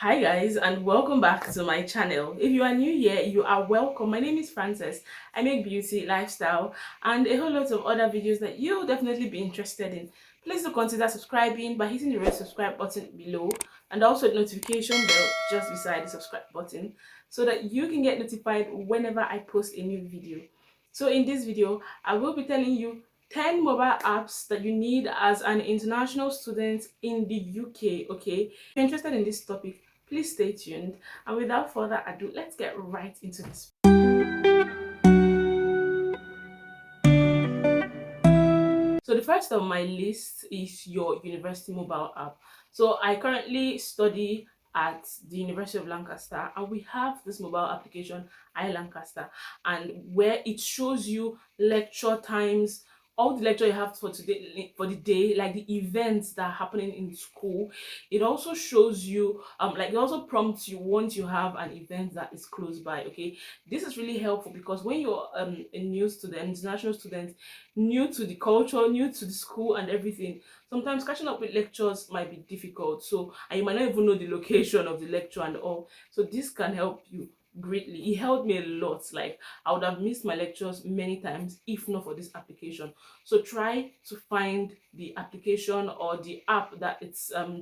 Hi guys, and welcome back to my channel. If you are new here, you are welcome. My name is Frances. I make beauty, lifestyle, and a whole lot of other videos that you'll definitely be interested in. Please do consider subscribing by hitting the red subscribe button below and also the notification bell just beside the subscribe button so that you can get notified whenever I post a new video. So in this video, I will be telling you 10 mobile apps that you need as an international student in the UK. Okay, if you're interested in this topic, please stay tuned, and without further ado, let's get right into this. So the first on my list is your university mobile app. So I currently study at the University of Lancaster, and we have this mobile application iLancaster, and where it shows you lecture times, all the lecture you have for today, for the day, like the events that are happening in school. It also shows you like it also prompts you once you have an event that is close by. Okay, this is really helpful because when you're a new student, international student, new to the culture, new to the school and everything, sometimes catching up with lectures might be difficult. So, and you might not even know the location of the lecture and all. So this can help you greatly. It helped me a lot. Like, I would have missed my lectures many times if not for this application. So try to find the application or the app that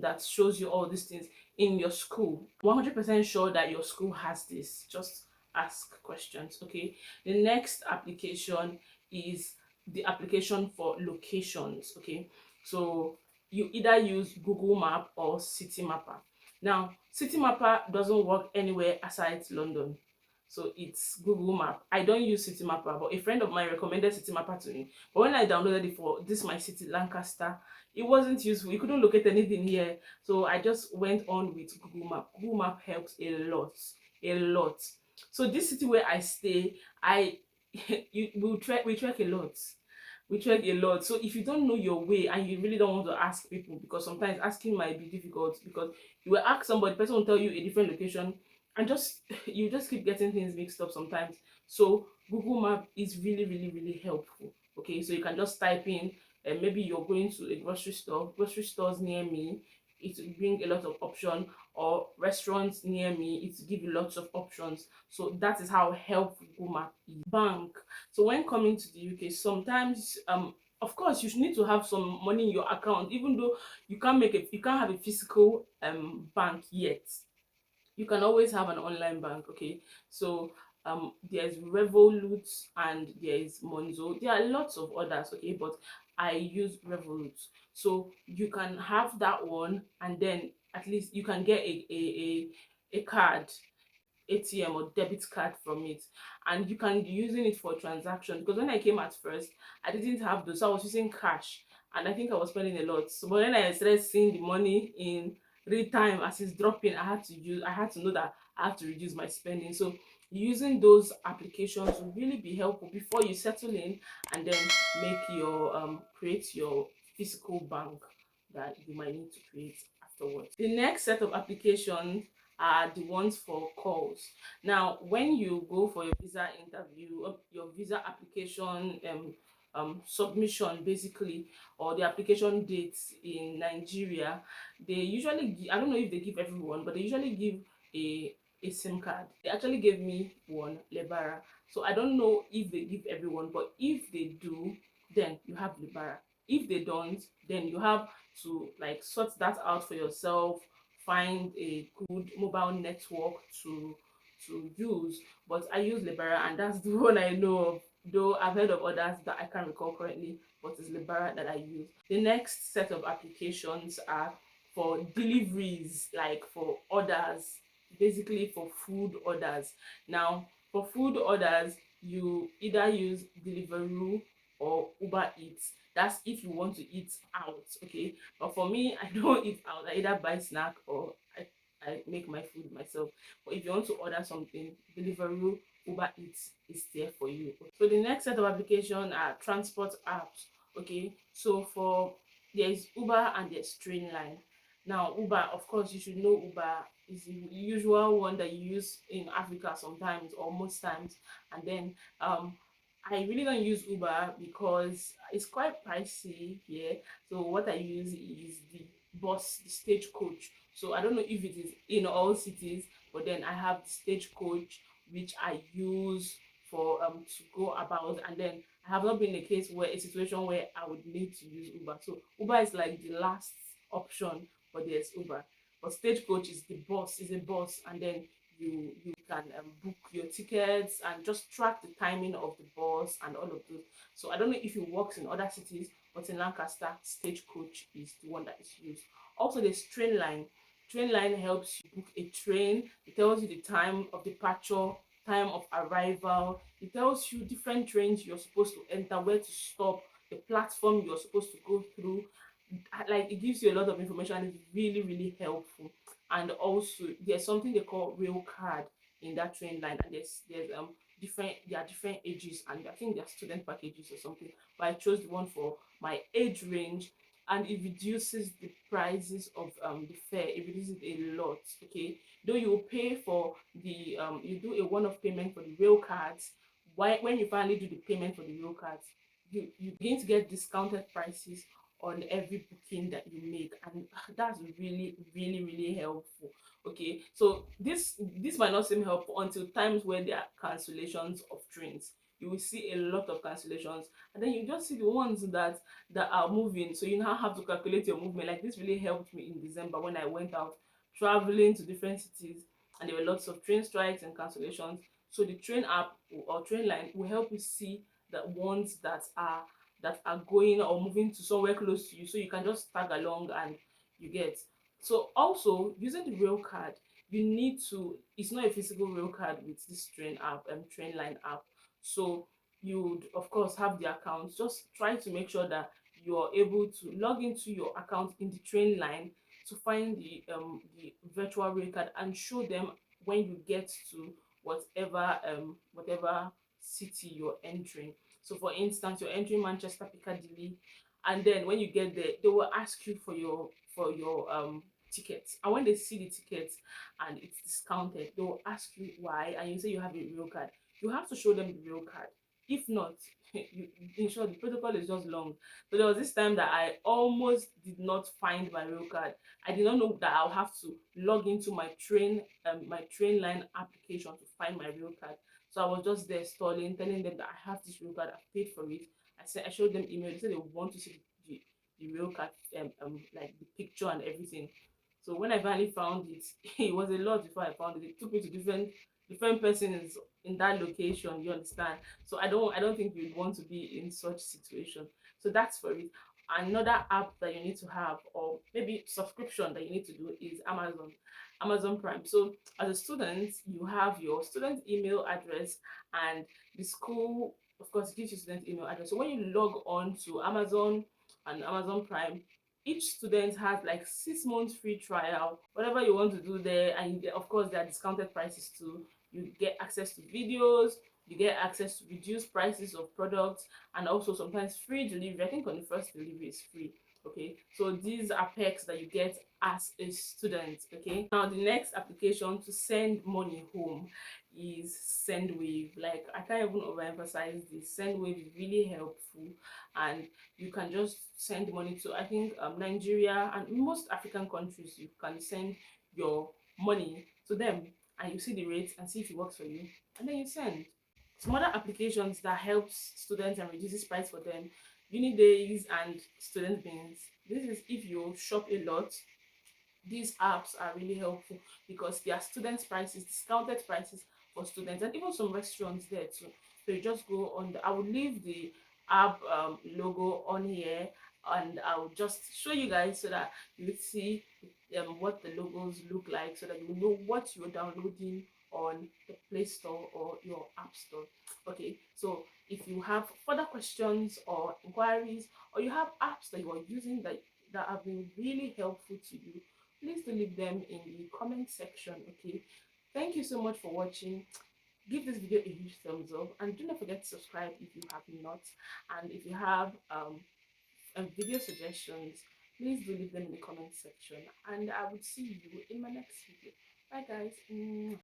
that shows you all these things in your school. 100% sure that your school has this. Just ask questions. Okay, the next application is the application for locations. Okay, so you either use Google Map or City Mapper. Now, City Mapper doesn't work anywhere aside London, so it's Google Map. I don't use City Mapper, but a friend of mine recommended City Mapper to me. But when I downloaded it for this my city, Lancaster, it wasn't useful. You couldn't locate anything here, so I just went on with Google Map. Google Map helps a lot, a lot. So this city where I stay, I we trek a lot. We trek a lot. So if you don't know your way and you really don't want to ask people, because sometimes asking might be difficult, because you will ask somebody, the person will tell you a different location, and just you just keep getting things mixed up sometimes. So Google Map is really, really, really helpful. Okay, so you can just type in, and maybe you're going to a grocery store, grocery stores near me, it will bring a lot of options, or restaurants near me, it will give you lots of options. So that is how helpful Google Map is. Bank. So when coming to the UK, sometimes of course you should need to have some money in your account, even though you can't have a physical bank yet. You can always have an online bank. Okay, so there's Revolut and there is Monzo. There are lots of others. Okay, but I use Revolut. So you can have that one, and then at least you can get a card, ATM or debit card from it, and you can be using it for transaction. Because when I came at first, I didn't have those, so I was using cash, and I think I was spending a lot. So but when I started seeing the money in real time as it's dropping, I had to know that I have to reduce my spending. So using those applications will really be helpful before you settle in and then make your create your physical bank that you might need to create afterwards. The next set of applications are the ones for calls. Now, when you go for your visa interview, your visa application submission basically, or the application dates in Nigeria, they usually I don't know if they give everyone, but they usually give a SIM card. They actually gave me one, Lebara. So I don't know if they give everyone, but if they do, then you have Lebara. If they don't, then you have to like sort that out for yourself, find a good mobile network to use. But I use Libera, and that's the one I know of, though I've heard of others that I can't recall currently, but it's Libera that I use. The next set of applications are for deliveries, like for orders, basically for food orders. Now, for food orders, you either use Deliveroo or Uber Eats. That's if you want to eat out. Okay, but for me, I don't eat out. I either buy snack or I make my food myself. But if you want to order something, Deliveroo, Uber Eats is there for you. So the next set of application are transport apps. Okay, so for there is Uber and there's Trainline. Now Uber, of course, you should know Uber is the usual one that you use in Africa sometimes or most times. And then I really don't use Uber because it's quite pricey here. So what I use is the bus, the stagecoach. So I don't know if it is in all cities, but then I have the Stagecoach, which I use for to go about. And then I have not been in a case where a situation where I would need to use Uber. So Uber is like the last option, but there's Uber. But Stagecoach is the bus, is a bus, and then you can book your tickets and just track the timing of the bus and all of those. So I don't know if it works in other cities, but in Lancaster, Stagecoach is the one that is used. Also, there's train line. Train line helps you book a train. It tells you the time of departure, time of arrival. It tells you different trains you're supposed to enter, where to stop, the platform you're supposed to go through. Like it gives you a lot of information and it's really, really helpful. And also there's something they call rail card in that train line, and there's different, there are different ages, and I think they're student packages or something, but I chose the one for my age range, and it reduces the prices of the fare. It reduces it a lot. Okay, though you pay for the you do a one-off payment for the rail cards. Why, when you finally do the payment for the rail cards, you begin to get discounted prices on every booking that you make, and that's really, really, really helpful. Okay, so this might not seem helpful until times where there are cancellations of trains. You will see a lot of cancellations, and then you just see the ones that are moving, so you now have to calculate your movement. Like this really helped me in December when I went out traveling to different cities, and there were lots of train strikes and cancellations. So the train app or train line will help you see the ones that are going or moving to somewhere close to you, so you can just tag along and you get. So also using the rail card, you need to, it's not a physical rail card with this train app and train line app. So you would of course have the account. Just try to make sure that you are able to log into your account in the train line to find the virtual rail card and show them when you get to whatever city you're entering. So for instance, you're entering Manchester Piccadilly, and then when you get there, they will ask you for your tickets. And when they see the tickets and it's discounted, they will ask you why, and you say you have a real card. You have to show them the real card. If not, you, in short, the protocol is just long. So there was this time that I almost did not find my real card. I did not know that I'll have to log into my train line application to find my real card. So I was just there stalling, telling them that I have this real card, I've paid for it. I showed them email. They said they want to see the real card, like the picture and everything. So when I finally found it, it was a lot before I found it. It took me to different persons in that location. You understand? So I don't think you'd want to be in such situation. So that's for it. Another app that you need to have, or maybe subscription that you need to do, is Amazon Prime. So as a student, you have your student email address, and the school of course gives you student email address. So when you log on to Amazon and Amazon Prime, each student has like 6 months free trial, whatever you want to do there, and you get, of course, there are discounted prices too. You get access to videos, you get access to reduced prices of products, and also sometimes free delivery. I think on the first delivery is free. Okay, so these are perks that you get as a student. Okay, now the next application to send money home is Sendwave. Like, I can't even overemphasize this. Sendwave is really helpful, and you can just send money to, I think, Nigeria and most African countries. You can send your money to them, and you see the rate and see if it works for you, and then you send. Some other applications that helps students and reduces price for them: Unidays and Student Beans. This is if you shop a lot. These apps are really helpful because they are students prices, discounted prices for students, and even some restaurants there too. So you just go on I will leave the app logo on here, and I'll just show you guys so that you will see what the logos look like, so that you know what you're downloading on the Play Store or your App Store. Okay, so if you have further questions or inquiries, or you have apps that you are using that have been really helpful to you, please do leave them in the comment section. Okay, thank you so much for watching. Give this video a huge thumbs up, and do not forget to subscribe if you have not. And if you have video suggestions, please do leave them in the comment section, and I will see you in my next video. Bye guys.